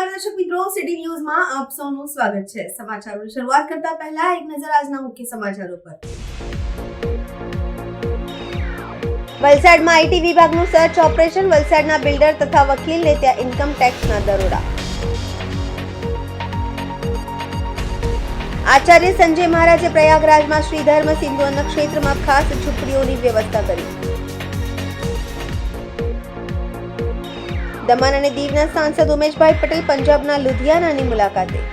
નમસ્કાર દર્શક મિત્રો, સિટી ન્યૂઝમાં આપ સૌનું સ્વાગત છે। સમાચારોની શરૂઆત કરતા પહેલા એક નજર આજના મુખ્ય સમાચારો પર। વલસાડમાં આઈટી વિભાગનું સર્ચ ઓપરેશન, વલસાડના બિલ્ડર તથા વકીલને ત્યાં ઇન્કમ ટેક્સના દરોડા। આચાર્ય સંજય મહારાજે પ્રયાગરાજમાં શ્રી ધર્મ સિંધુ અન્ન ક્ષેત્રમાં ખાસ ઝૂંપડીઓની વ્યવસ્થા કરી। દમણ અને દીવના સાંસદ ઉમેશભાઈ પટેલ પંજાબના લુધિયાનાની મુલાકાતે।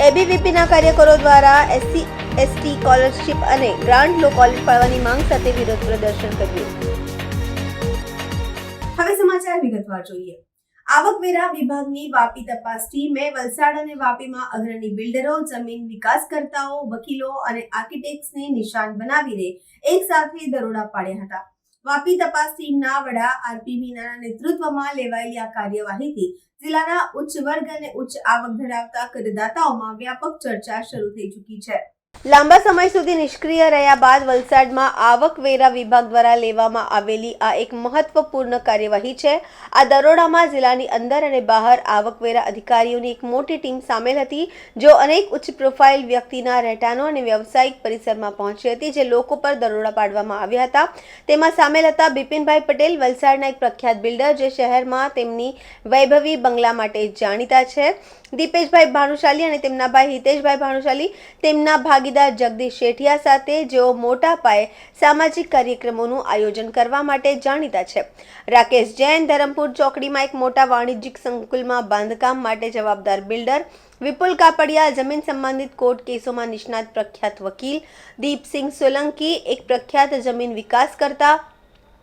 એબીવીપીના કાર્યકરો દ્વારા SC/ST સ્કોલરશિપ અને ગ્રાન્ટ લો કોલેજ ફાળવાની માંગ સાથે વિરોધ પ્રદર્શન કર્યું। હવે સમાચાર વિગતવાર જોઈએ। આવકવેરા વિભાગની વાપી તપાસ ટીમે વલસાડ અને વાપીમાં અગ્રણી બિલ્ડરો, જમીન વિકાસકર્તાઓ, વકીલો અને આર્કિટેક્ટ્સને નિશાન બનાવીને એક સાથે દરોડા પાડ્યા હતા। વાપી તપાસ ટીમના વડા RP મીનાના નેતૃત્વમાં લેવાયેલી આ કાર્યવાહીથી જિલ્લાના ઉચ્ચ વર્ગ અને ઉચ્ચ આવક ધરાવતા કરદાતાઓમાં વ્યાપક ચર્ચા શરૂ થઈ ચૂકી છે। લાંબા સમય સુધી નિષ્ક્રિય રહ્યા બાદ વલસાડમાં આવકવેરા વિભાગ દ્વારા લેવામાં આવેલી આ એક મહત્વપૂર્ણ કાર્યવાહી છે। આ દરોડામાં જિલ્લાની અંદર અને બહાર આવકવેરા અધિકારીઓની એક મોટી ટીમ સામેલ હતી, જો અનેક ઉચ્ચ પ્રોફાઇલ વ્યક્તિના રહેઠાણો અને વ્યવસાયિક પરિસરમાં પહોંચી હતી, જે લોકો પર દરોડા પાડવામાં આવ્યા હતા। તેમાં સામેલ હતા બિપિનભાઈ પટેલ, વલસાડના એક પ્રખ્યાત બિલ્ડર, જે શહેરમાં તેમની વૈભવી બંગલા માટે જાણીતા છે, દીપેશભાઈ ભાનુશાલી અને તેમના ભાઈ હિતેશભાઈ ભાનુશાલી, તેમના ભાગીદાર જગદીશ શેઠિયા સાથે, જેઓ મોટા પાયે સામાજિક કાર્યક્રમોનું આયોજન કરવા માટે જાણીતા છે। રાકેશ જૈન, ધરમપુર ચોકડીમાં એક મોટા વાણિજ્યિક સંકુલમાં બાંધકામ માટે જવાબદાર બિલ્ડર, વિપુલ કાપડિયા, જમીન સંબંધિત કોર્ટ કેસોમાં નિષ્ણાત પ્રખ્યાત વકીલ, દીપસિંહ સોલંકી, એક પ્રખ્યાત જમીન વિકાસકર્તા,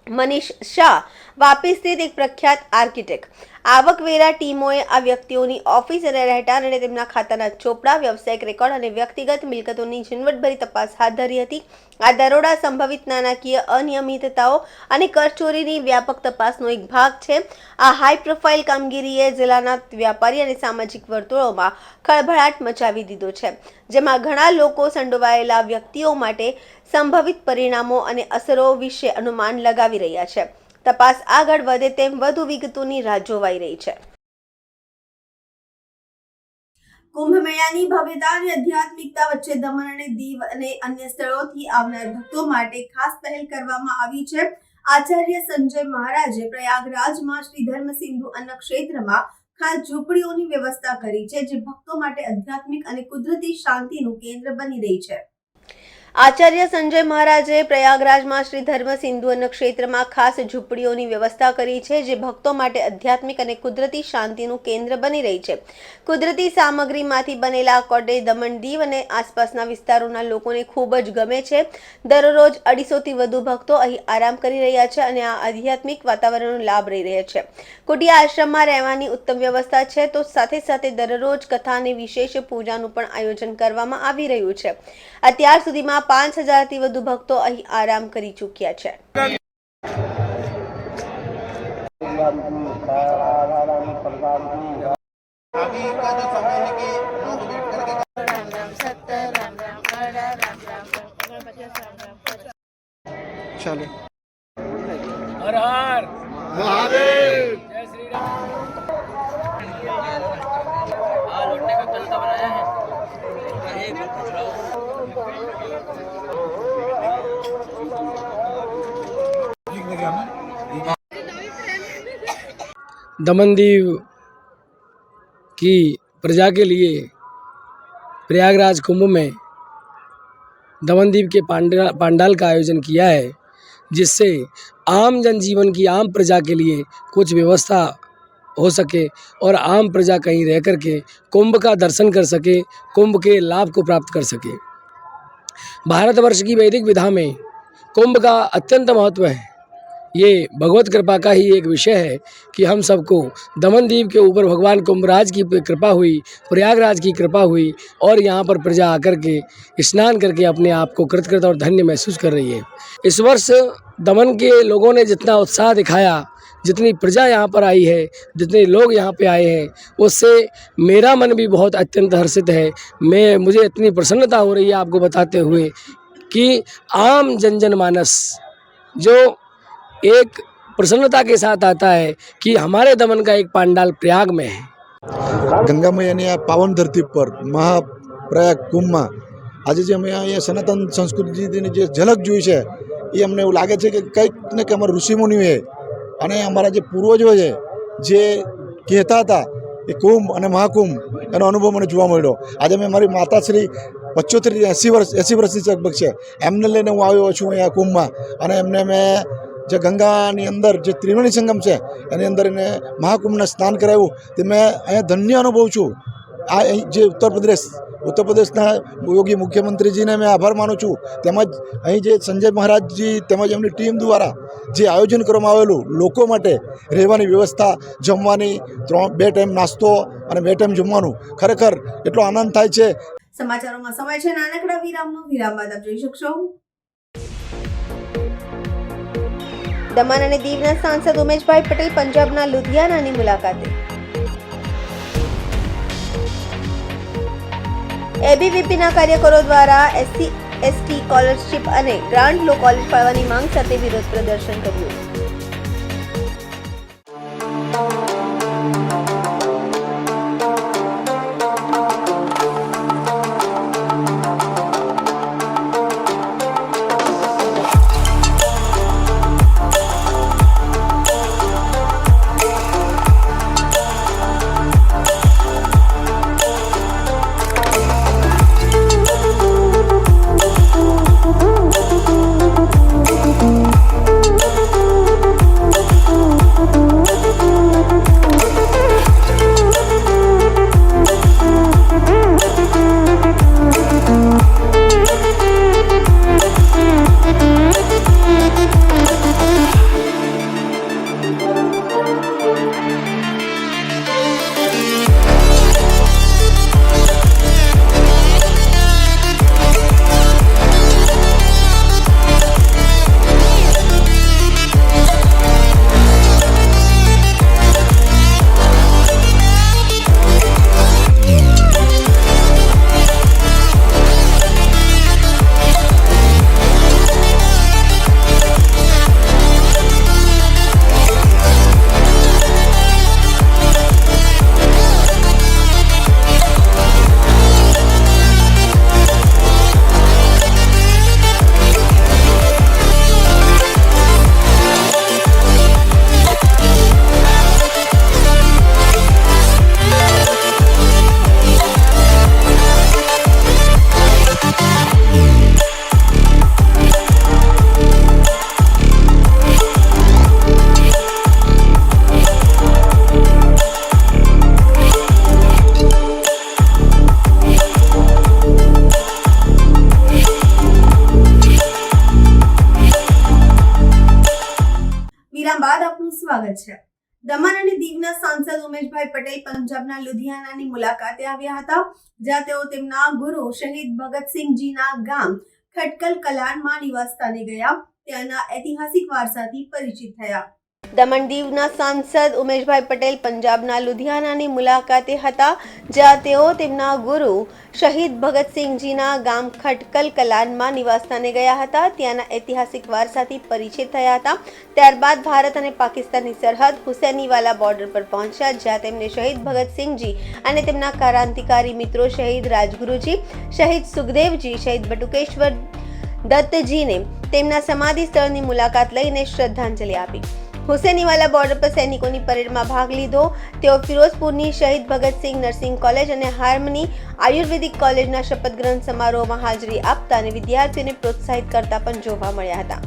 મનીષ શાહ, વાપી સ્થિત એક પ્રખ્યાત આર્કિટેક્ટ। આવકવેરા ટીમોએ આ વ્યક્તિઓની ઓફિસ અને રહેઠાણ અને તેમના ખાતાના ચોપડા, વ્યવસાયિક રેકોર્ડ અને વ્યક્તિગત મિલકતોની ઝીણવટભરી તપાસ હાથ ધરી હતી। આ દરોડા સંભવિત નાણાકીય અનિયમિતતાઓ અને કરચોરીની વ્યાપક તપાસનો એક ભાગ છે। આ હાઈ પ્રોફાઇલ કામગીરીએ જિલ્લાના વ્યાપારી અને સામાજિક વર્તુળોમાં ખળભળાટ મચાવી દીધો છે, જેમાં ઘણા લોકો સંડોવાયેલા વ્યક્તિઓ માટે સંભવિત પરિણામો અને અસરો વિશે અનુમાન લગાવી રહ્યા છે। તપાસ આગળ વધે તેમ વધુ વિગતોની રાહ જોવાઈ રહી છે। કુંભ મેળાની ભવ્યતા અને આધ્યાત્મિકતા વચ્ચે દમણ અને દીવ અને અન્ય સ્થળોથી આવનાર ભક્તો માટે ખાસ પહેલ કરવામાં આવી છે। આચાર્ય સંજય મહારાજે પ્રયાગરાજમાં શ્રી ધર્મ સિંધુ અન્ન ક્ષેત્રમાં ખાસ ઝૂંપડીઓની વ્યવસ્થા કરી છે, જે ભક્તો માટે આધ્યાત્મિક અને કુદરતી શાંતિનું કેન્દ્ર બની રહી છે। આચાર્ય સંજય મહારાજે પ્રયાગરાજમાં શ્રી ધર્મ સિંધુ અન્ન ક્ષેત્રમાં ખાસ ઝૂંપડીઓની વ્યવસ્થા કરી છે, જે ભક્તો માટે આધ્યાત્મિક અને કુદરતી શાંતિનું કેન્દ્ર બની રહી છે। કુદરતી સામગ્રીમાંથી બનેલા કોટેજ દમણ, દીવ અને આસપાસના વિસ્તારોના લોકોને ખૂબ જ ગમે છે। દરરોજ 250થી વધુ ભક્તો અહીં આરામ કરી રહ્યા છે અને આ આધ્યાત્મિક વાતાવરણનો લાભ લઈ રહ્યા છે। કુટિયા આશ્રમમાં રહેવાની ઉત્તમ વ્યવસ્થા છે, તો સાથે સાથે દરરોજ કથા અને વિશેષ પૂજાનું પણ આયોજન કરવામાં આવી રહ્યું છે। અત્યાર સુધીમાં 5000થી વધુ ભક્તો અહીં આરામ કરી ચૂક્યા છે। चलो हर हर महादेव। जय श्री राम। लौटने का तरीका बनाया है। दमन दीव की प्रजा के लिए प्रयागराज कुंभ में दमन दीव के पांडाल का आयोजन किया है, जिससे आम जनजीवन की, आम प्रजा के लिए कुछ व्यवस्था हो सके और आम प्रजा कहीं रह कर के कुंभ का दर्शन कर सके, कुंभ के लाभ को प्राप्त कर सके। भारतवर्ष की वैदिक विधा में कुंभ का अत्यंत महत्व है। ये भगवत कृपा का ही एक विषय है कि हम सबको दमन दीव के ऊपर भगवान कुंभराज की कृपा हुई, प्रयागराज की कृपा हुई और यहाँ पर प्रजा आकर के स्नान करके अपने आप को कृतकृत और धन्य महसूस कर रही है। इस वर्ष दमन के लोगों ने जितना उत्साह दिखाया, जितनी प्रजा यहाँ पर आई है, जितने लोग यहाँ पे आए हैं, उससे मेरा मन भी बहुत अत्यंत हर्षित है। मुझे इतनी प्रसन्नता हो रही है आपको बताते हुए कि आम जनमानस जो एक प्रसन्नता के साथ आता है कि हमारे दमन का एक पंडाल प्रयाग में है। ગંગા મૈયાની આ પાવન ધરતી પર મહાપ્રયાગ કુંભમાં આજે જે અમે અહીંયા સનાતન સંસ્કૃતિની જે ઝલક જોઈ છે એ અમને એવું લાગે છે કે કંઈક ને કંઈક અમારા ઋષિમુનિઓએ અને અમારા જે પૂર્વજો છે જે કહેતા હતા એ કુંભ અને મહાકુંભ એનો અનુભવ મને જોવા મળ્યો. આજે મેં મારી માતાશ્રી 80 વર્ષની લગભગ છે એમને લઈને હું આવ્યો છું અહીંયા કુંભમાં અને એમને મેં જે ગંગાની અંદર જે ત્રિવેણી સંગમ છે એની અંદર એને મહાકુંભને સ્નાન કરાવ્યું તે મેં અહીંયા ધન્ય અનુભવ છું. આ જે ઉત્તર પ્રદેશના યોગી મુખ્યમંત્રીજીને મેં આભાર માનું છું. તેમજ અહીં જે સંજય મહારાજજી તેમજ એમની ટીમ દ્વારા જે આયોજન કરવામાં આવેલું લોકો માટે રહેવાની વ્યવસ્થા, જમવાની 2 ટાઈમ નાસ્તો અને 2 ટાઈમ જમવાનું, ખરેખર એટલો આનંદ થાય છે. સમાચારોમાં સમય છે નાનકડા વિરામનો. વિરામ બાદ આપ જોઈ શકશો દમણ અને દીવના સાંસદ ઉમેશભાઈ પટેલ પંજાબના લુધિયાનાની મુલાકાતે. એબીવીપીના કાર્યકરો દ્વારા SC/ST સ્કોલરશીપ અને ગ્રાન્ટ લો કોલેજ ફાળવાની માંગ સાથે વિરોધ પ્રદર્શન કર્યું. સ્વાગત છે. દમણ અને દીવના સાંસદ ઉમેશભાઈ પટેલ પંજાબના લુધિયાનાની મુલાકાતે આવ્યા હતા, જ્યાં તેઓ તેમના ગુરુ શહીદ ભગતસિંહજીના ગામ ખટકલ કલાનમાં નિવાસસ્થાને ગયા. ત્યાંના ઐતિહાસિક વારસાથી પરિચિત થયા. દમણ દીવના સાંસદ ઉમેશભાઈ પટેલ પંજાબના લુધિયાનાની મુલાકાતે હતા, જ્યાં તેઓ તેમના ગુરુ શહીદ ભગતસિંહજીના ગામ ખટકલ કલાનમાં નિવાસસ્થાને ગયા હતા. ત્યાંના ઐતિહાસિક વારસાથી પરિચિત થયા હતા. ત્યારબાદ ભારત અને પાકિસ્તાનની સરહદ હુસેનીવાલા બોર્ડર પર પહોંચ્યા, જ્યાં તેમને શહીદ ભગતસિંહજી અને તેમના ક્રાંતિકારી મિત્રો શહીદ રાજગુરુજી, શહીદ સુખદેવજી, શહીદ બટુકેશ્વર દત્તજીને તેમના સમાધિ સ્થળની મુલાકાત લઈને શ્રદ્ધાંજલિ આપી. હુસેનીવાલા બોર્ડર પર સૈનિકોની પરેડમાં ભાગ લીધો. તેઓ ફિરોઝપુરની શહીદ ભગતસિંહ નર્સિંગ કોલેજ અને હાર્મની આયુર્વેદિક કોલેજના શપથ ગ્રહણ સમારોહમાં હાજરી આપતા અને વિદ્યાર્થીઓને પ્રોત્સાહિત કરતા પણ જોવા મળ્યા હતા.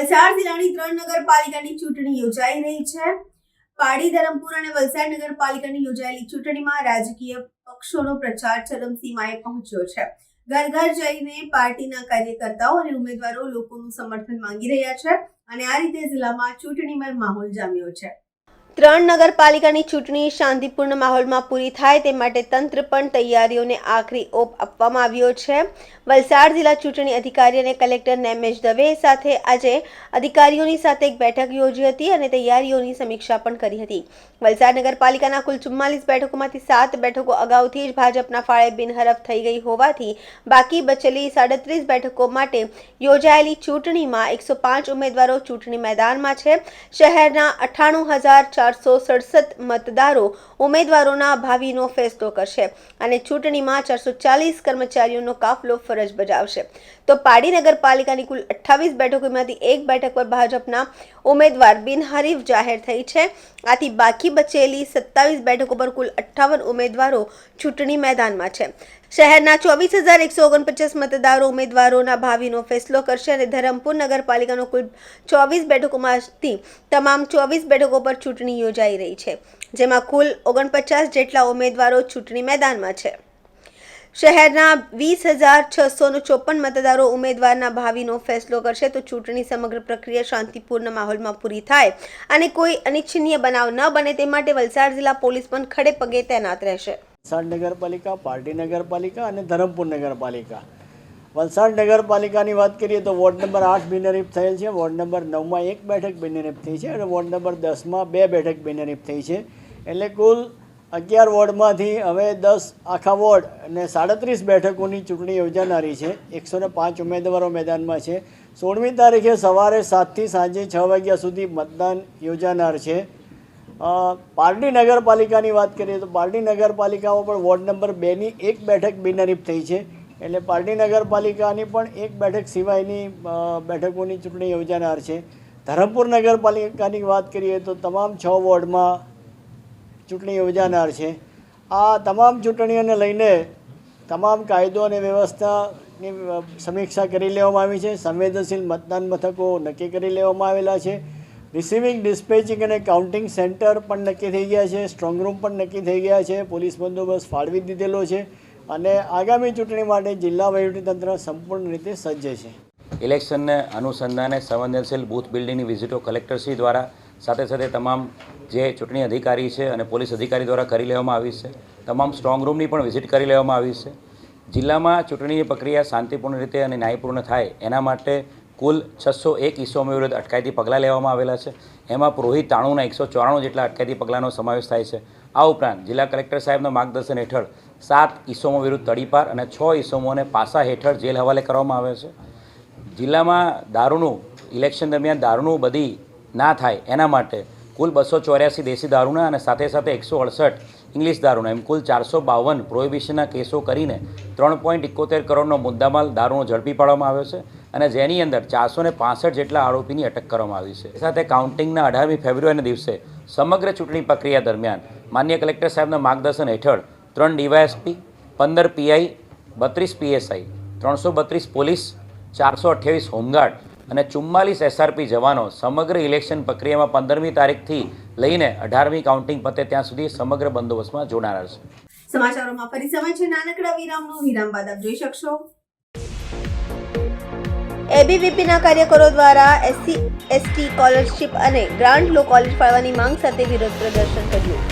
વલસાડ જિલ્લાની 3 નગરપાલિકાની ચૂંટણી યોજાઈ રહી છે. પાડી, ધરમપુર અને વલસાડ નગરપાલિકાની યોજાયેલી ચૂંટણીમાં રાજકીય પક્ષોનો પ્રચાર ચરમસીમાએ પહોંચ્યો છે. ઘર ઘર જઈને પાર્ટીના કાર્યકર્તાઓ અને ઉમેદવારો લોકોનું સમર્થન માંગી રહ્યા છે અને આ રીતે જિલ્લામાં ચૂંટણીમય માહોલ જામ્યો છે. 3 નગરપાલિકાની ચૂંટણી શાંતિપૂર્ણ માહોલમાં પૂરી થાય તે માટે તંત્ર પણ તૈયારીઓને આખરી ઓપ આપવામાં આવ્યો છે. વલસાડ જિલ્લા ચૂંટણી અધિકારી અને કલેક્ટર નેમેશ દવે સાથે આજે અધિકારીઓની સાથે એક બેઠક યોજી હતી અને તૈયારીઓની સમીક્ષા પણ કરી હતી. વલસાડ નગરપાલિકાના કુલ 44 બેઠકોમાંથી 7 બેઠકો અગાઉથી જ ભાજપના ફાળે બિનહરફ થઈ ગઈ હોવાથી બાકી બચેલી 37 બેઠકો માટે યોજાયેલી ચૂંટણીમાં 105 ઉમેદવારો ચૂંટણી મેદાનમાં છે. શહેરના 98,467 મતદારો ઉમેદવારોના ભાવિનો ફેસલો કરશે અને ચૂંટણીમાં 440 કર્મચારીઓનો કાફલો ફરજ બજાવશે. તો પાડી નગરપાલિકાની કુલ 28 બેઠકોમાંથી એક બેઠક પર ભાજપના ઉમેદવાર બિનહરીફ જાહેર થઈ છે. આથી બાકી બચેલી 27 બેઠકો પર કુલ 58 ઉમેદવારો ચૂંટણી મેદાનમાં છે. શહેરના 24,149 મતદારો ઉમેદવારોના ભાવિનો ફેસલો કરશે અને ધરમપુર નગરપાલિકાનો કુલ 24 બેઠકોમાંથી તમામ 24 બેઠકો પર ચૂંટણી યોજાઈ રહી છે, જેમાં કુલ 49 જેટલા ઉમેદવારો ચૂંટણી મેદાનમાં છે. શહેરના 20,654 મતદારો ઉમેદવારના ભાવિનો ફેસલો કરશે. તો ચૂંટણી સમગ્ર પ્રક્રિયા શાંતિપૂર્ણ માહોલમાં પૂરી થાય અને કોઈ અનિચ્છનીય બનાવ ન બને તે માટે વલસાડ જિલ્લા પોલીસ પણ ખડે પગે તૈનાત રહેશે. વલસાડ નગરપાલિકા, પારડી નગરપાલિકા અને ધરમપુર નગરપાલિકા. વલસાડ નગરપાલિકાની વાત કરીએ તો વોર્ડ નંબર 8 બિનહરીફ થયેલ છે, વોર્ડ નંબર 9માં 1 બેઠક બિનહરીફ થઈ છે અને વોર્ડ નંબર 10માં 2 બેઠક બિનહરીફ થઈ છે. એટલે કુલ 11 વોર્ડમાંથી હવે 10 આખા વોર્ડ અને 37 બેઠકોની ચૂંટણી યોજાનારી છે. 105 ઉમેદવારો મેદાનમાં છે. 16મી તારીખે સવારે 7થી સાંજે 6 વાગ્યા સુધી મતદાન યોજાનાર છે. પારડી નગરપાલિકાની વાત કરીએ તો પારડી નગરપાલિકામાં પણ વોર્ડ નંબર 2ની 1 બેઠક બિનહરીફ થઈ છે. એટલે પારડી નગરપાલિકાની પણ 1 બેઠક સિવાયની બેઠકોની ચૂંટણી યોજાનાર છે. ધરમપુર નગરપાલિકાની વાત કરીએ તો તમામ 6 વોર્ડમાં ચૂંટણી યોજાનાર છે. આ તમામ ચૂંટણીઓને લઈને તમામ કાયદો અને વ્યવસ્થાની સમીક્ષા કરી લેવામાં આવી છે. સંવેદનશીલ મતદાન મથકો નક્કી કરી લેવામાં આવેલા છે. રિસીવિંગ, ડિસ્પેચિંગ અને કાઉન્ટિંગ સેન્ટર પણ નક્કી થઈ ગયા છે. સ્ટ્રોંગ રૂમ પણ નક્કી થઈ ગયા છે. પોલીસ બંદોબસ્ત ફાળવી દીધેલો છે અને આગામી ચૂંટણી માટે જિલ્લા વહીવટીતંત્ર સંપૂર્ણ રીતે સજ્જ છે. ઇલેક્શનને અનુસંધાને સંવેદનશીલ બૂથ બિલ્ડિંગની વિઝિટો કલેક્ટરશ્રી દ્વારા સાથે સાથે તમામ જે ચૂંટણી અધિકારી છે અને પોલીસ અધિકારી દ્વારા કરી લેવામાં આવી છે. તમામ સ્ટ્રોંગ રૂમની પણ વિઝિટ કરી લેવામાં આવી છે. જિલ્લામાં ચૂંટણીની પ્રક્રિયા શાંતિપૂર્ણ રીતે અને ન્યાયપૂર્ણ થાય એના માટે કુલ 601 ઇસમો વિરુદ્ધ અટકાયતી પગલાં લેવામાં આવેલા છે. એમાં પુરોહિત તાણુના 194 જેટલા અટકાયતી પગલાંનો સમાવેશ થાય છે. આ ઉપરાંત જિલ્લા કલેક્ટર સાહેબના માર્ગદર્શન હેઠળ 7 ઇસમો વિરુદ્ધ તડીપાર અને 6 ઇસમોને પાસા હેઠળ જેલ હવાલે કરવામાં આવે છે. જિલ્લામાં દારૂનું ઇલેક્શન દરમિયાન દારૂનું બધી ના થાય એના માટે કુલ 284 દેશી દારૂના અને સાથે સાથે 168 ઇંગ્લિશ દારૂના એમ કુલ 452 પ્રોહિબિશનના કેસો કરીને 3.71 કરોડનો મુદ્દામાલ દારૂનો ઝડપી પાડવામાં આવ્યો છે અને જેની અંદર 465 જેટલા આરોપીની અટક કરવામાં આવી છે. સાથે કાઉન્ટિંગના 18મી ફેબ્રુઆરીના દિવસે સમગ્ર ચૂંટણી પ્રક્રિયા દરમિયાન માન્ય કલેક્ટર સાહેબના માર્ગદર્શન હેઠળ 3 DYSP, 15 PI, 32 PSI, 332 police, 428 home guard અને 44 એસઆરપી જવાનો સમગ્ર ઇલેક્શન પ્રક્રિયામાં 15મી તારીખથી લઈને 18મી કાઉન્ટિંગ પતે ત્યાં સુધી સમગ્ર બંદોબસ્તમાં જોડાનાર છે. સમાચારોમાં ફરી સમય છે નાનકડા વિરામનો. વિરામ બાદ આપ જોઈ શકશો એબીવીપીના કાર્યકરો દ્વારા SC/ST સ્કોલરશિપ અને ગ્રાન્ટ લો કોલેજ ફાળવવાની માંગ સાથે વિરોધ પ્રદર્શન કર્યું.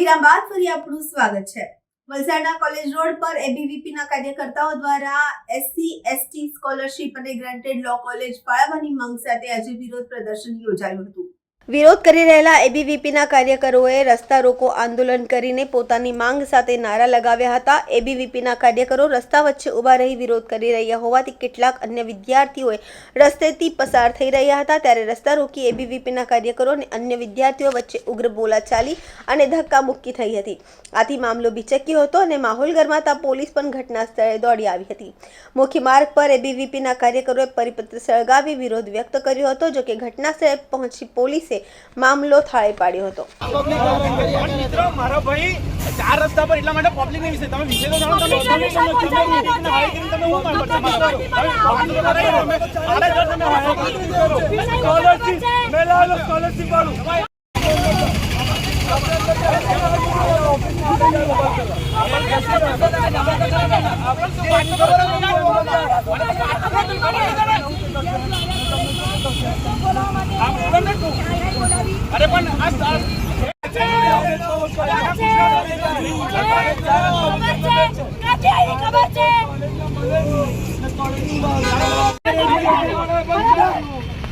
વિરામ બાદ ફરી આપનું સ્વાગત છે. વલસાડના કોલેજ રોડ પર એબીવીપીના કાર્યકર્તાઓ દ્વારા SC/ST સ્કોલરશિપ અને ગ્રાન્ટેડ લો કોલેજ ફાળવવાની માંગ સાથે આજે વિરોધ પ્રદર્શન યોજાયું હતું. વિરોધ કરી રહેલા એબીવીપીના કાર્યકરોએ રસ્તા રોકો આંદોલન કરીને પોતાની માંગ સાથે નારા લગાવ્યા હતા. એબીવીપીના કાર્યકરો રસ્તા વચ્ચે ઊભા રહી વિરોધ કરી રહ્યા હોવાથી કેટલાક અન્ય વિદ્યાર્થીઓએ રસ્તેથી પસાર થઈ રહ્યા હતા. ત્યારે રસ્તા રોકી એબીવીપીના કાર્યકરો અને અન્ય વિદ્યાર્થીઓ વચ્ચે ઉગ્ર બોલાચાલી અને ધક્કા મુક્કી થઈ હતી. આથી મામલો બિચક્યો હતો અને માહોલ ગરમાતા પોલીસ પણ ઘટના સ્થળે દોડી આવી હતી. મુખ્ય માર્ગ પર એબીવીપીના કાર્યકરોએ પરિપત્ર સળગાવી વિરોધ વ્યક્ત કર્યો હતો. જોકે ઘટના સ્થળે પહોંચી પોલીસે મામલો થાળે પાડ્યો હતો. મારો ભાઈ 4 રસ્તા પર એટલા માટે પબ્લિક ને વિશે તમે વિશે તો જાણો તમે સ્કોલરશિપ વાળું અરે પણ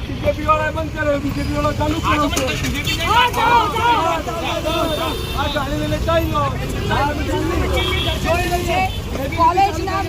બીજેપી વાળા બંધ કરે બીજેપી વાળા ચાલુ કરો આ ગાડી લઈને ચાલ્યો કોલેજ ના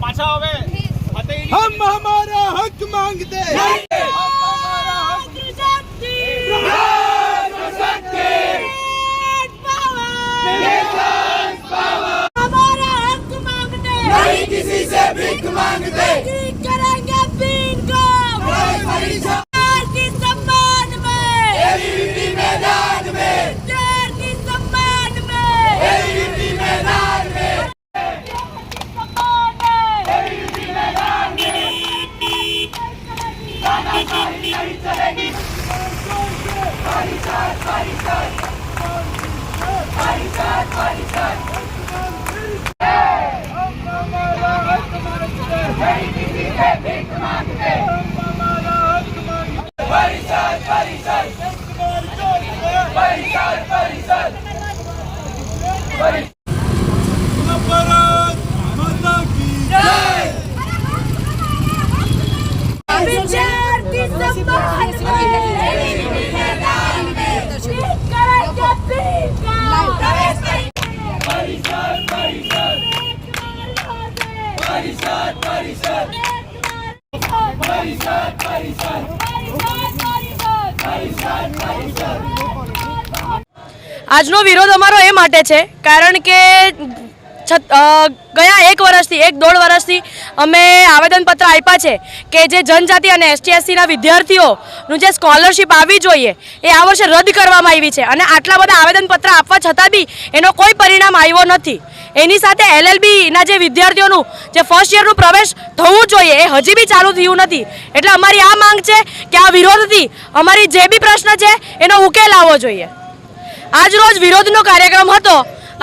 પાછા હવે हम हमारा हक मांगते हैं किसी से भीख मांगते करेंगे बीन को की सम्मान में एबीवीपी मैदान में की सम्मान में एबीवीपी मैदान में एबीवीपी मैदान में तानाशाही नहीं चलेगी આજનો વિરોધ અમારો એ માટે છે કારણ કે ગયા 1 વર્ષથી 1.5 વર્ષથી અમે આવેદનપત્ર આપ્યા છે કે જે જનજાતિ અને ST/SCના વિદ્યાર્થીઓનું જે સ્કોલરશિપ આવવી જોઈએ એ આ વર્ષે રદ કરવામાં આવી છે અને આટલા બધા આવેદનપત્ર આપવા છતાં બી એનો કોઈ પરિણામ આવ્યો નથી. એની સાથે LLBના જે વિદ્યાર્થીઓનું જે ફર્સ્ટ યરનું પ્રવેશ થવું જોઈએ એ હજી બી ચાલુ થયું નથી. એટલે અમારી આ માંગ છે કે આ વિરોધથી અમારી જે બી પ્રશ્ન છે એનો ઉકેલ આવવો જોઈએ. આજ રોજ વિરોધનો કાર્યક્રમ હતો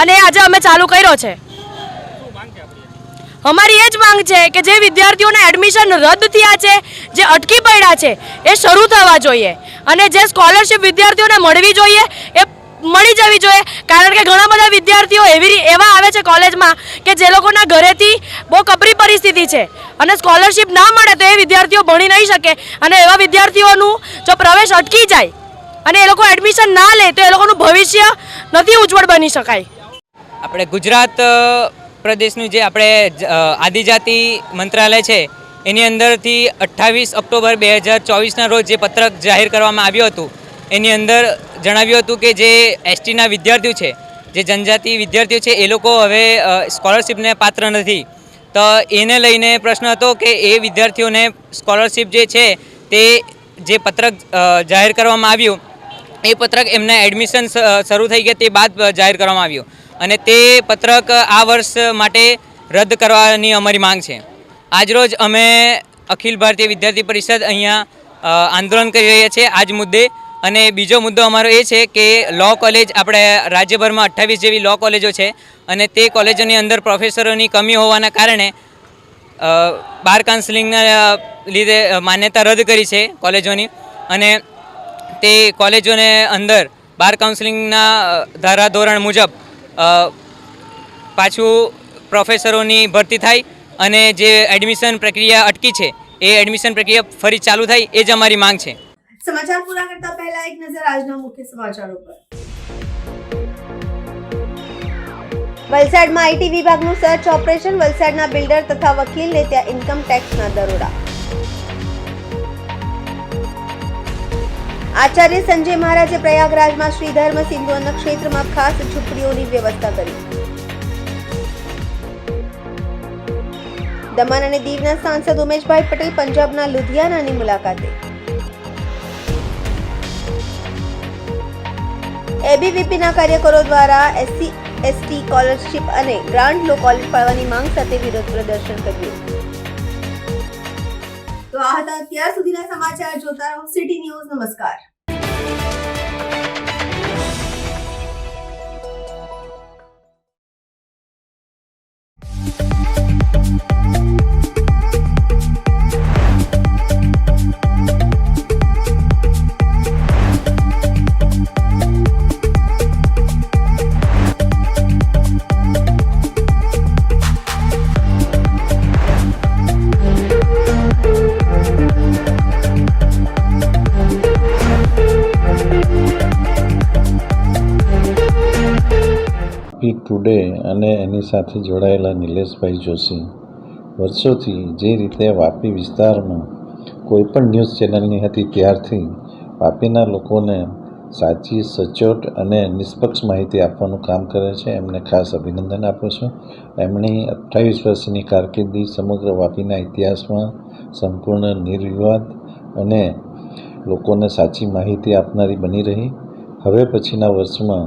અને આજે અમે ચાલુ કર્યો છે. અમારી એ જ માંગ છે કે જે વિદ્યાર્થીઓના એડમિશન રદ થયા છે, જે અટકી પડ્યા છે, એ શરૂ થવા જોઈએ અને જે સ્કોલરશિપ વિદ્યાર્થીઓને મળવી જોઈએ એ મળી જવી જોઈએ, કારણ કે ઘણા બધા વિદ્યાર્થીઓ એવા આવે છે કોલેજમાં કે જે લોકોના ઘરેથી બહુ કપરી પરિસ્થિતિ છે અને સ્કોલરશિપ ના મળે તો એ વિદ્યાર્થીઓ ભણી નહીં શકે, અને એવા વિદ્યાર્થીઓનું જો પ્રવેશ અટકી જાય અને એ લોકો એડમિશન ના લે તો એ લોકોનું ભવિષ્ય નથી ઉજ્જવળ બની શકાય. આપણે ગુજરાત પ્રદેશનું જે આપણે આદિજાતિ મંત્રાલય છે એની અંદરથી 28 ઓક્ટોબર 2024ના રોજ જે પત્રક જાહેર કરવામાં આવ્યું હતું એની અંદર જણાવ્યું હતું કે જે એસટીના વિદ્યાર્થીઓ છે, જે જનજાતિ વિદ્યાર્થીઓ છે, એ લોકો હવે સ્કોલરશિપને પાત્ર નથી. તો એને લઈને પ્રશ્ન હતો કે એ વિદ્યાર્થીઓને સ્કોલરશિપ જે છે તે જે પત્રક જાહેર કરવામાં આવ્યું એ પત્રક એમના એડમિશન શરૂ થઈ ગયા તે બાદ જાહેર કરવામાં આવ્યું, અને તે પત્રક આ વર્ષ માટે રદ કરવાની અમારી માંગ છે. આજરોજ અમે અખિલ ભારતીય વિદ્યાર્થી પરિષદ અહીંયા આંદોલન કરી રહ્યા છીએ આજ મુદ્દે. અને બીજો મુદ્દો અમારો એ છે કે લો કોલેજ, આપણે રાજ્યભરમાં 28 જેવી લો કોલેજો છે અને તે કોલેજોની અંદર પ્રોફેસરોની કમી હોવાના કારણે બાર કાઉન્સિલિંગના લીધે માન્યતા રદ કરી છે કોલેજોની, અને તે કોલેજોને અંદર બાર કાઉન્સિલિંગના ધારાધોરણ મુજબ પાછું પ્રોફેસરોની ભરતી થાય અને જે એડમિશન પ્રક્રિયા અટકી છે એ એડમિશન પ્રક્રિયા ફરી ચાલુ થાય, એ જ અમારી માંગ છે. સમાચાર પૂરા કરતા પહેલા એક નજર આજના મુખ્ય સમાચારો પર. વલસાડમાં આઈટી વિભાગનું સર્ચ ઓપરેશન, વલસાડના બિલ્ડર તથા વકીલને ત્યાં ઇન્કમ ટેક્સના દરોડા. આચાર્ય સંજય મહારાજે પ્રયાગરાજમાં શ્રી ધર્મ સિંધુ અન્ન ક્ષેત્રમાં ખાસ ઝૂંપડીઓની વ્યવસ્થા કરી. દમણ અને દીવના સાંસદ ઉમેશભાઈ પટેલ પંજાબના લુધિયાનાની મુલાકાતે. એબીવીપીના કાર્યકરો દ્વારા SC/ST સ્કોલરશિપ અને ગ્રાન્ટ લો કોલેજ ફાળવાની માંગ સાથે વિરોધ પ્રદર્શન કર્યું. તો આ હતા અત્યાર સુધીના સમાચાર. જોતા રહો સિટી ન્યૂઝ. નમસ્કાર. ટુડે અને એની સાથે જોડાયેલા નિલેશભાઈ જોશી વર્ષોથી જે રીતે વાપી વિસ્તારમાં કોઈપણ ન્યૂઝ ચેનલની હતી ત્યારથી વાપીના લોકોને સાચી, સચોટ અને નિષ્પક્ષ માહિતી આપવાનું કામ કરે છે. એમને ખાસ અભિનંદન આપું છું. એમની 28 વર્ષની કારકિર્દી સમગ્ર વાપીના ઇતિહાસમાં સંપૂર્ણ નિર્વિવાદ અને લોકોને સાચી માહિતી આપનારી બની રહી. હવે પછીના વર્ષમાં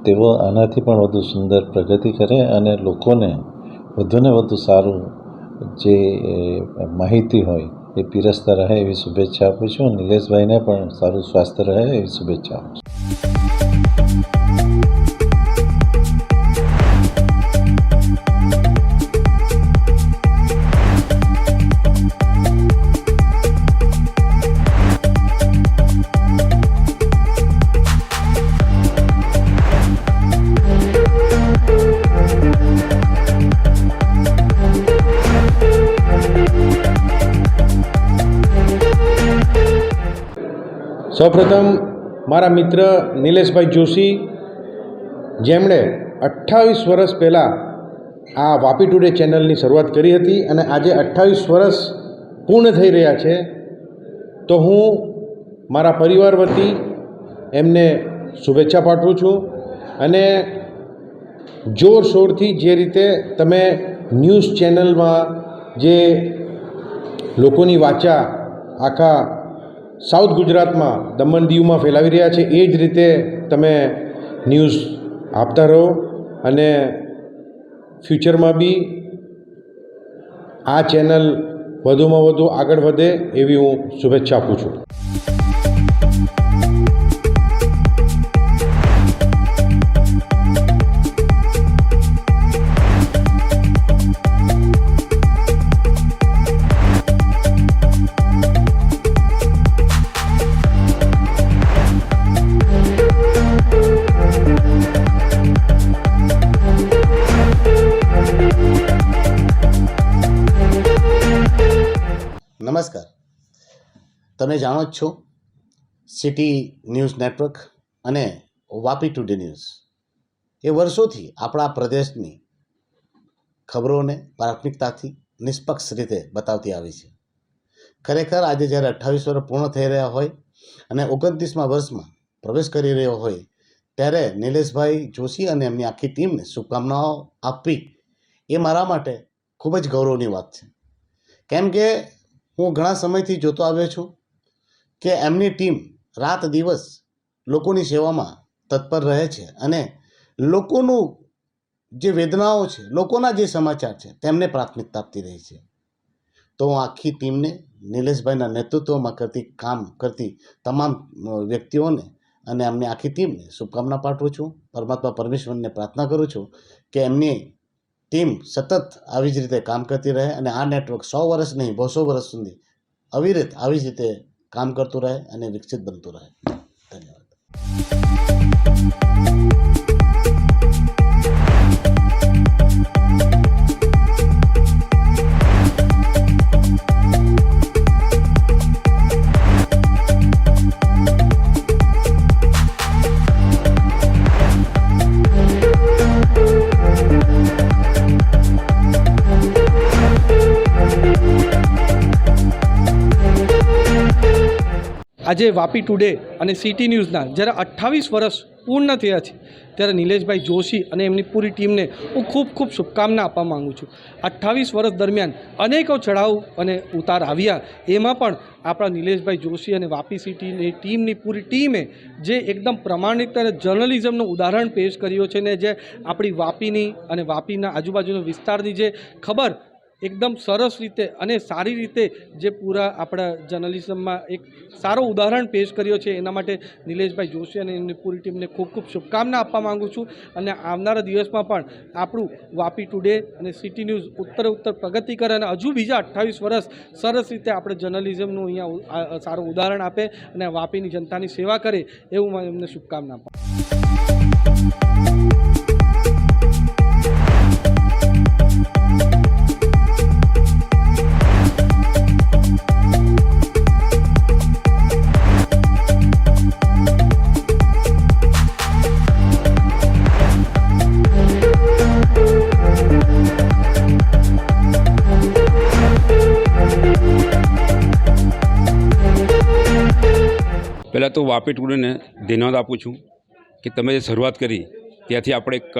તેઓ આનાથી પણ વધુ સુંદર પ્રગતિ કરે અને લોકોને વધુને વધુ સારું જે માહિતી હોય એ પીરસતા રહે એવી શુભેચ્છા આપું છું. નિલેશભાઈને પણ સારું સ્વાસ્થ્ય રહે એવી શુભેચ્છા આપું છું. સૌપ્રથમ મારા મિત્ર નિલેશભાઈ જોશી, જેમણે 28 વર્ષ પહેલાં આ વાપી ટુડે ચેનલની શરૂઆત કરી હતી અને આજે 28 વર્ષ પૂર્ણ થઈ રહ્યા છે, તો હું મારા પરિવાર વતી એમને શુભેચ્છા પાઠવું છું. અને જોરશોરથી જે રીતે તમે ન્યૂઝ ચેનલમાં જે લોકોની વાચા આખા સાઉથ ગુજરાતમાં, દમણ દીવમાં ફેલાવી રહ્યા છે, એ જ રીતે તમે ન્યૂઝ આપતા રહો અને ફ્યુચરમાં બી આ ચેનલ વધુમાં વધુ આગળ વધે એવી હું શુભેચ્છા આપું છું. તમે જાણો જ છો, સિટી ન્યૂઝ નેટવર્ક અને વાપી ટુડે ન્યૂઝ એ વર્ષોથી આપણા પ્રદેશની ખબરોને પ્રાથમિકતાથી નિષ્પક્ષ રીતે બતાવતી આવી છે. ખરેખર આજે જ્યારે 28 વર્ષ પૂર્ણ થઈ રહ્યા હોય અને 29મા વર્ષમાં પ્રવેશ કરી રહ્યો હોય ત્યારે નિલેશભાઈ જોશી અને એમની આખી ટીમને શુભકામનાઓ આપવી એ મારા માટે ખૂબ જ ગૌરવની વાત છે. કેમ કે હું ઘણા સમયથી જોતો આવ્યો છું કે એમની ટીમ રાત દિવસ લોકોની સેવામાં તત્પર રહે છે અને લોકોનું જે વેદનાઓ છે, લોકોના જે સમાચાર છે તેમને પ્રાથમિકતા આપતી રહી છે. તો હું આખી ટીમને નિલેશભાઈના નેતૃત્વમાં કામ કરતી તમામ વ્યક્તિઓને અને એમની આખી ટીમને શુભકામના પાઠવું છું. પરમાત્મા પરમેશ્વરને પ્રાર્થના કરું છું કે એમની ટીમ સતત આવી જ રીતે કામ કરતી રહે અને આ નેટવર્ક 100 વર્ષ નહીં 200 વર્ષ સુધી અવિરત આવી જ રીતે કામ કરતું રહે અને વિકસિત બનતું રહે. ધન્યવાદ. આજે વાપી ટુડે અને સિટી ન્યૂઝના જ્યારે 28 વર્ષ પૂર્ણ થયા છે ત્યારે નિલેશભાઈ જોશી અને એમની પૂરી ટીમને હું ખૂબ ખૂબ શુભકામના આપવા માગું છું. 28 વર્ષ દરમિયાન અનેકો ચઢાવ અને ઉતાર આવ્યા, એમાં પણ આપણા નિલેશભાઈ જોશી અને વાપી સિટીની ટીમની પૂરી ટીમે જે એકદમ પ્રમાણિક અને જર્નલિઝમનું ઉદાહરણ પેશ કર્યું છે ને જે આપણી વાપીની અને વાપીના આજુબાજુના વિસ્તારની જે ખબર એકદમ સરસ રીતે અને સારી રીતે જે પૂરા આપણા જર્નલિઝમમાં એક સારો ઉદાહરણ પેશ કર્યો છે એના માટે નિલેશભાઈ જોશી અને એમની પૂરી ટીમને ખૂબ ખૂબ શુભકામના આપવા માગું છું. અને આવનારા દિવસમાં પણ આપણું વાપી ટુડે અને સિટી ન્યૂઝ ઉત્તર પ્રગતિ કરે અને હજુ બીજા 28 વર્ષ સરસ રીતે આપણે જર્નલિઝમનું અહીંયા સારું ઉદાહરણ આપે અને વાપીની જનતાની સેવા કરે એવું હું એમને શુભકામના આપું. પહેલાં તો વાપી ટુડેને ધન્યવાદ આપું છું કે તમે જે શરૂઆત કરી ત્યાંથી આપણે એક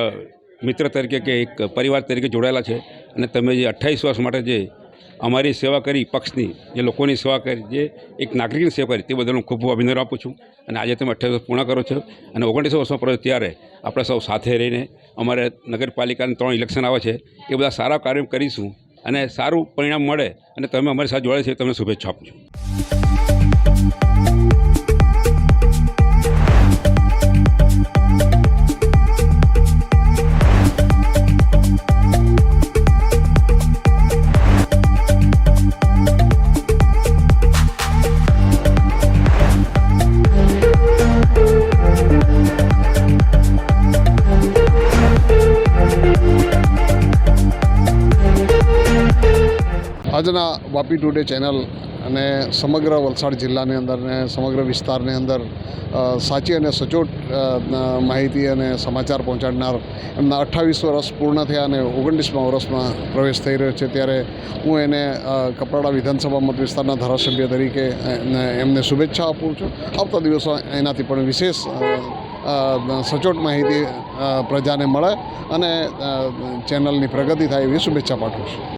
મિત્ર તરીકે કે એક પરિવાર તરીકે જોડાયેલા છે અને તમે જે 28 વર્ષ માટે જે અમારી સેવા કરી, પક્ષની જે લોકોની સેવા કરી, જે એક નાગરિકની સેવા કરી તે બદલ હું ખૂબ ખૂબ અભિનંદન આપું છું. અને આજે તમે 28 વર્ષ પૂર્ણ કરો છો અને 29 વર્ષમાં પડે ત્યારે આપણે સૌ સાથે રહીને અમારે નગરપાલિકાના 3 ઇલેક્શન આવે છે એ બધા સારા કાર્યો કરીશું અને સારું પરિણામ મળે અને તમે અમારી સાથે જોડાય છે તમને શુભેચ્છા આપું છું. આજના વાપી ટુડે ચેનલ અને સમગ્ર વલસાડ જિલ્લાની અંદર ને સમગ્ર વિસ્તારની અંદર સાચી અને સચોટ માહિતી અને સમાચાર પહોંચાડનાર એમના 28 વર્ષ પૂર્ણ થયા અને 29મા વર્ષમાં પ્રવેશ થઈ રહ્યો છે ત્યારે હું એને કપરાડા વિધાનસભા મત વિસ્તારના ધારાસભ્ય તરીકે એમને શુભેચ્છા આપું છું. આવતા દિવસો એનાથી પણ વિશેષ સચોટ માહિતી પ્રજાને મળે અને ચેનલની પ્રગતિ થાય એવી શુભેચ્છા પાઠવું છું.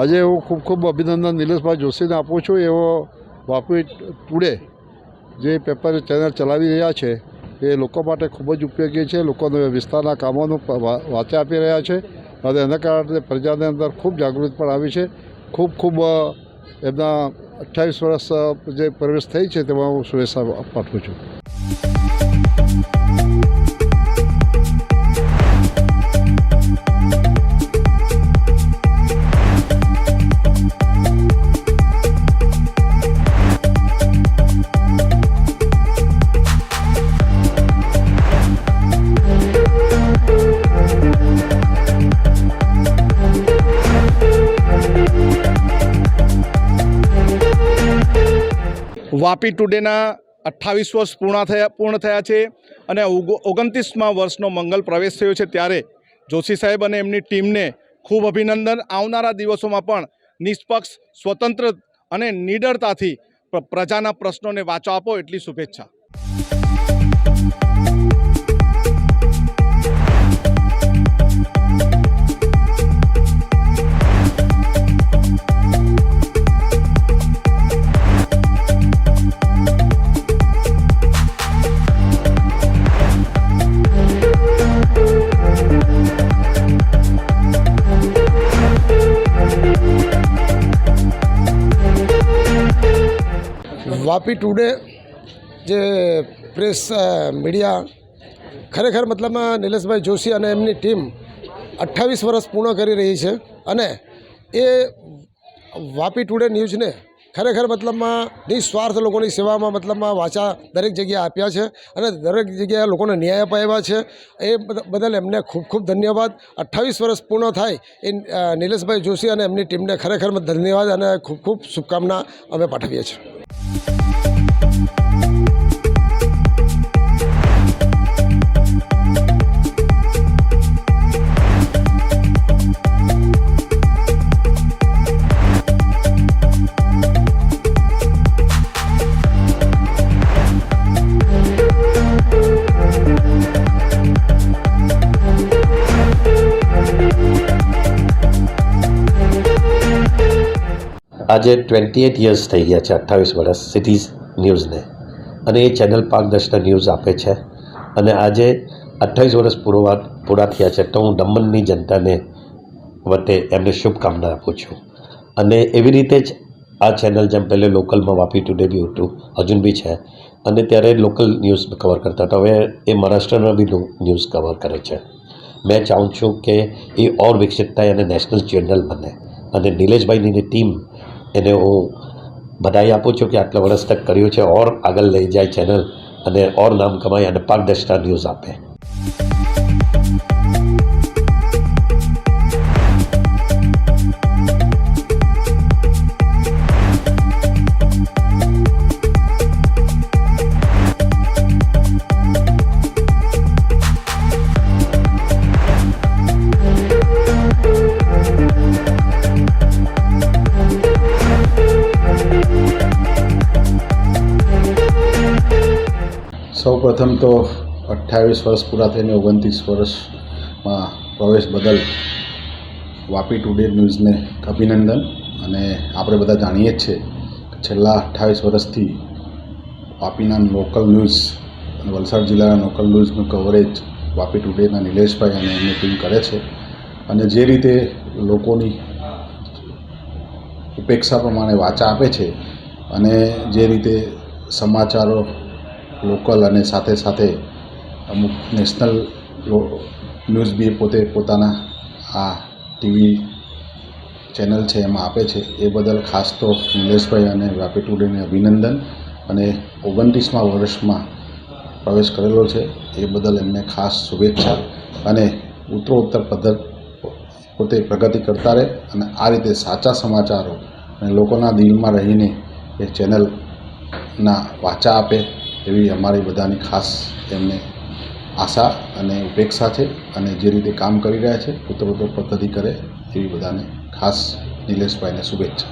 આજે હું ખૂબ ખૂબ અભિનંદન નિલેશભાઈ જોશીને આપું છું. એવો વાપી ટુડે જે પેપર ચેનલ ચલાવી રહ્યા છે એ લોકો માટે ખૂબ જ ઉપયોગી છે. લોકોને વિસ્તારના કામોનું વાંચા આપી રહ્યા છે અને એના કારણે પ્રજાની અંદર ખૂબ જાગૃતિ પણ આવી છે. ખૂબ ખૂબ એમના 28 વર્ષ જે પ્રવેશ થઈ છે તેમાં હું શુભેચ્છા પાઠવું છું. વાપી ટુડેના 28 વર્ષ પૂર્ણ થયા છે અને 29મા વર્ષનો મંગલ પ્રવેશ થયો છે, ત્યારે જોશી સાહેબ અને એમની ટીમને ખૂબ અભિનંદન. આવનારા દિવસોમાં પણ નિષ્પક્ષ, સ્વતંત્ર અને નિડરતાથી પ્રજાના પ્રશ્નોને વાચો આપો, એટલી શુભેચ્છા. વાપી ટુડે જે પ્રેસ મીડિયા ખરેખર મતલબમાં નિલેશભાઈ જોશી અને એમની ટીમ 28 વર્ષ પૂર્ણ કરી રહી છે અને એ વાપી ટુડે ન્યૂઝને ખરેખર મતલબમાં નિસ્વાર્થ લોકોની સેવામાં મતલબમાં વાચા દરેક જગ્યાએ આપ્યા છે અને દરેક જગ્યાએ લોકોને ન્યાય અપાવ્યા છે. એ બદલ એમને ખૂબ ખૂબ ધન્યવાદ. 28 વર્ષ પૂર્ણ થાય એ નિલેશભાઈ જોશી અને એમની ટીમને ખરેખર ધન્યવાદ અને ખૂબ ખૂબ શુભકામના અમે પાઠવીએ છીએ. આજે 28 યર્સ થઈ ગયા છે, 28 વર્ષ સિટીઝ ન્યૂઝને, અને એ ચેનલ પારદર્શિતા ન્યૂઝ આપે છે. અને આજે 28 વર્ષ પૂરા થયા છે, તો હું દમણની જનતાને વતે એમને શુભકામના આપું છું. અને એવી રીતે જ આ ચેનલ જેમ પહેલે લોકલમાં વાપી ટુડે બી હતું, હજુ બી છે, અને ત્યારે લોકલ ન્યૂઝ કવર કરતા હતા. હવે એ મહારાષ્ટ્રના બી ન્યૂઝ કવર કરે છે. મેં ચાહું છું કે એ ઓર વિકસિત થાય અને નેશનલ ચેનલ બને. અને નિલેશભાઈની ટીમ એને હું બધાઈ આપું છું કે આટલા વર્ષ તક કર્યું છે, ઓર આગળ લઈ જાય ચેનલ અને ઓર નામ કમાય અને પારદર્શિતા ન્યૂઝ આપે. સૌપ્રથમ તો 28 વર્ષ પૂરા થઈને 29 વર્ષમાં પ્રવેશ બદલ વાપી ટુડે ન્યૂઝને અભિનંદન. અને આપણે બધા જાણીએ જ છીએ કે છેલ્લા 28 વર્ષથી વાપીના લોકલ ન્યૂઝ અને વલસાડ જિલ્લાના લોકલ ન્યૂઝનું કવરેજ વાપી ટુડેના નિલેશભાઈ અને એમની ટીમ કરે છે. અને જે રીતે લોકોની ઉપેક્ષા પ્રમાણે વાચા આપે છે અને જે રીતે સમાચારો લોકલ અને સાથે સાથે અમુક નેશનલ ન્યૂઝ બી પોતે પોતાના આ ટીવી ચેનલ છે એમાં આપે છે, એ બદલ ખાસ તો નિલેશભાઈ અને વાપી ટુડેને અભિનંદન. અને 29મા વર્ષમાં પ્રવેશ કરેલો છે, એ બદલ એમને ખાસ શુભેચ્છા. અને ઉત્તરોત્તર પોતે પ્રગતિ કરતા રહે અને આ રીતે સાચા સમાચારો અને લોકોના દિલમાં રહીને એ ચેનલના વાચા આપે એવી અમારી બધાની ખાસ એમને આશા અને ઉપેક્ષા છે. અને જે રીતે કામ કરી રહ્યા છે ઉત્તરોત્તર પ્રગતિ કરે એવી બધાને ખાસ નિલેશભાઈને શુભેચ્છા.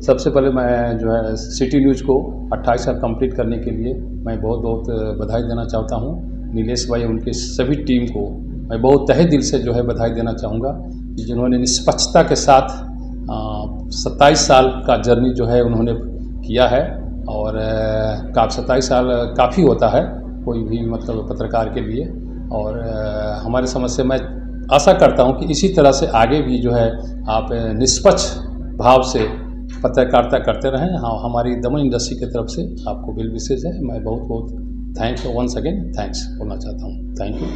सबसे पहले मैं जो है सिटी न्यूज़ को 28 साल कंप्लीट करने के लिए मैं बहुत बहुत बधाई देना चाहता हूं. नीलेश भाई उनके सभी टीम को मैं बहुत तहे दिल से जो है बधाई देना चाहूँगा कि जिन्होंने निष्पक्षता के साथ 27 साल का जर्नी जो है उन्होंने किया है। और 27 साल काफ़ी होता है कोई भी मतलब पत्रकार के लिए। और हमारे समझ से मैं आशा करता हूं कि इसी तरह से आगे भी जो है आप निष्पक्ष भाव से पत्रकारिता करते रहें। हाँ, हमारी दमन इंडस्ट्री की तरफ से आपको बिल विशेष है। मैं बहुत बहुत थैंक्स वंस अगेन थैंक्स बोलना चाहता हूँ। Thank you.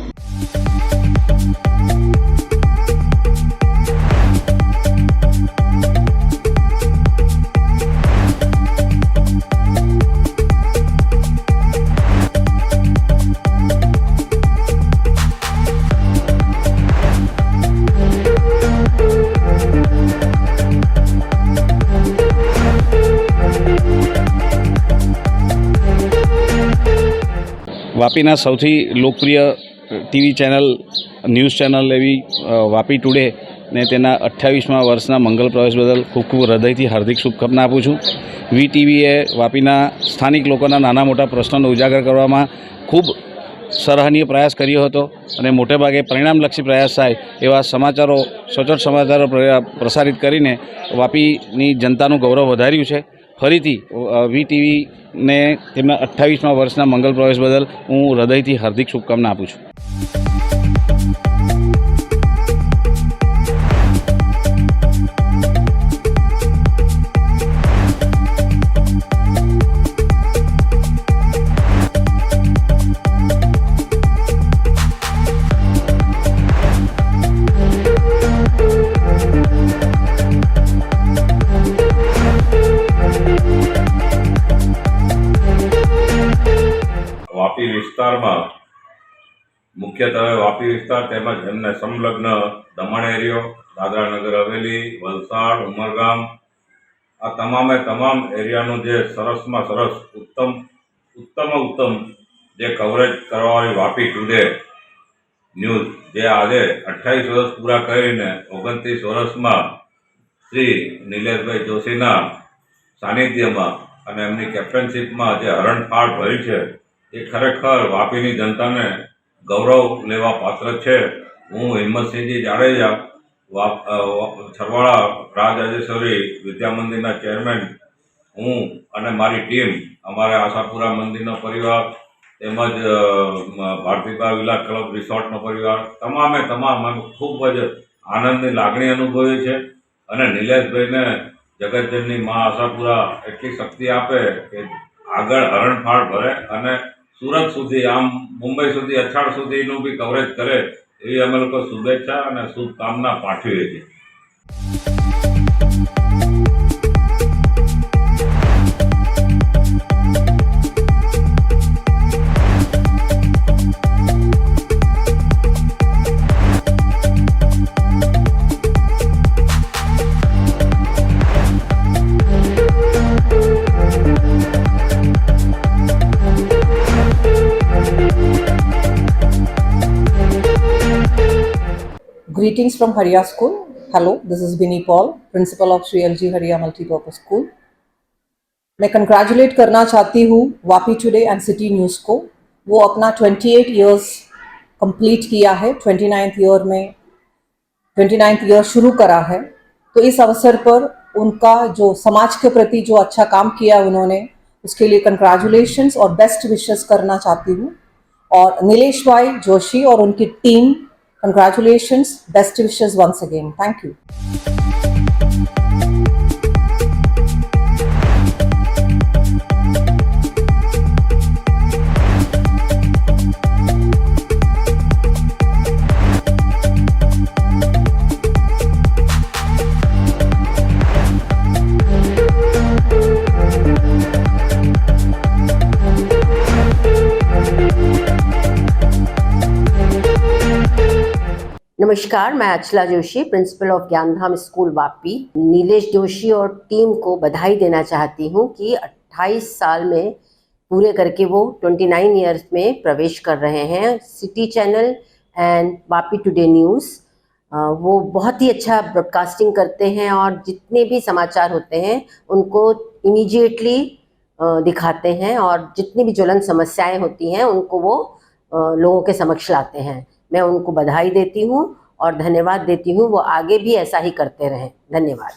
વાપીના સૌથી લોકપ્રિય ટીવી ચેનલ ન્યૂઝ ચેનલ એવી વાપી ટુડે ને તેના 28મા વર્ષના મંગલ પ્રવેશ બદલ ખૂબ ખૂબ હૃદયથી હાર્દિક શુભકામના આપું છું. વીટીવીએ વાપીના સ્થાનિક લોકોના નાના મોટા પ્રશ્નોને ઉજાગર કરવામાં ખૂબ સરાહનીય પ્રયાસ કર્યો હતો અને મોટેભાગે પરિણામલક્ષી પ્રયાસ થાય એવા સમાચારો સચોટ સમાચારો પ્રસારિત કરીને વાપીની જનતાનું ગૌરવ વધાર્યું છે. ફરીથી વીટીવીને તેમના 28મા વર્ષના મંગલ પ્રવેશ બદલ હું હૃદયથી હાર્દિક શુભકામના આપું છું. વાપી વિસ્તારમાં મુખ્યત્વે વાપી વિસ્તાર તેમજ એમને સંલગ્ન દમણ એરિયો, દાદરા નગર હવેલી, વલસાડ, ઉમરગામ આ તમામે તમામ એરિયાનું જે સરસમાં સરસ ઉત્તમ જે કવરેજ કરવાવાળી વાપી ટુડે ન્યૂઝ જે આજે 28 વર્ષ પૂરા કરીને 29 વર્ષમાં શ્રી નિલેશભાઈ જોશીના સાનિધ્યમાં અને એમની કેપ્ટનશીપમાં જે હરણફાળ ભરી છે એ ખરેખર વાપીની જનતાને ગૌરવ લેવા પાત્ર છે. હું હિંમતસિંહજી જાડેજા છરવાડા રાજરાજેશ્વરી વિદ્યા મંદિરના ચેરમેન હું અને મારી ટીમ અમારા આશાપુરા મંદિરનો પરિવાર તેમજ ભારતીબા વિલા ક્લબ રિસોર્ટનો પરિવાર તમામે તમામ ખૂબ જ આનંદની લાગણી અનુભવી છે. અને નિલેશભાઈને જગતજનની મા આશાપુરા એટલી શક્તિ આપે કે આગળ હરણફાળ ભરે અને સુરત સુધી આમ મુંબઈ સુધી અછાડ સુધીનું બી કવરેજ કરે એવી અમે લોકો શુભેચ્છા અને શુભકામના પાઠવીએ છીએ. Greetings from Hariya School. Hello, this is Binny Paul, principal of Sri LG Hariya Multipurpose School. मैं कंग्रेचुलेट करना चाहती हूँ Vapi today and city news को. वो अपना 28 इयर्स कंप्लीट किया है, 29th ईयर शुरू करा है. तो इस अवसर पर उनका जो समाज के प्रति जो अच्छा काम किया उन्होंने, उसके लिए कंग्रेचुलेशंस और बेस्ट विशेस करना चाहती हूँ. और नीलेश भाई जोशी और उनकी team, congratulations, best wishes once again. Thank you. नमस्कार, मैं Achala Joshi, principal of Gyandham school Vapi, Nilesh Joshi और टीम को बधाई देना चाहती हूँ कि 28 साल में पूरे करके वो 29 ईयर्स में प्रवेश कर रहे हैं. City channel and Vapi today news वो बहुत ही अच्छा ब्रॉडकास्टिंग करते हैं और जितने भी समाचार होते हैं उनको इमीडिएटली दिखाते हैं और जितनी भी ज्वलन समस्याएं होती हैं उनको वो लोगों के समक्ष लाते हैं। मैं उनको बधाई देती हूँ और धन्यवाद देती हूँ। वो आगे भी ऐसा ही करते रहें। धन्यवाद।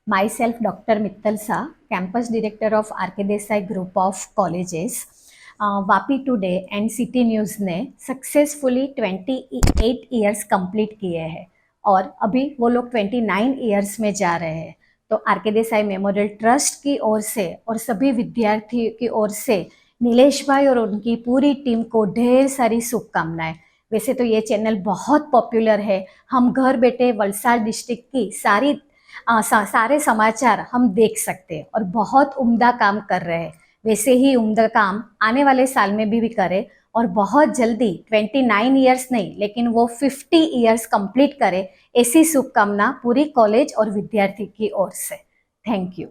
Myself, Dr. Mittal Shah, Campus Director of R.K. Desai Group of Colleges. Vapi today and city news ने सक्सेसफुली 28 ईयर्स कंप्लीट किए हैं और अभी वो लोग 29 ईयर्स में जा रहे हैं। तो आर.के. देसाई मेमोरियल ट्रस्ट की ओर से और सभी विद्यार्थियों की ओर से नीलेश भाई और उनकी पूरी टीम को ढेर सारी शुभकामनाएं। वैसे तो ये चैनल बहुत पॉपुलर है, हम घर बैठे वलसाड डिस्ट्रिक्ट की सारे समाचार हम देख सकते हैं और बहुत उम्दा काम कर रहे हैं। वैसे ही उम्दा काम आने वाले साल में भी करें और बहुत जल्दी 29 ईयर्स नहीं लेकिन वो 50 ईयर्स कंप्लीट करे, ऐसी शुभकामना पूरी कॉलेज और विद्यार्थी की ओर से। Thank you.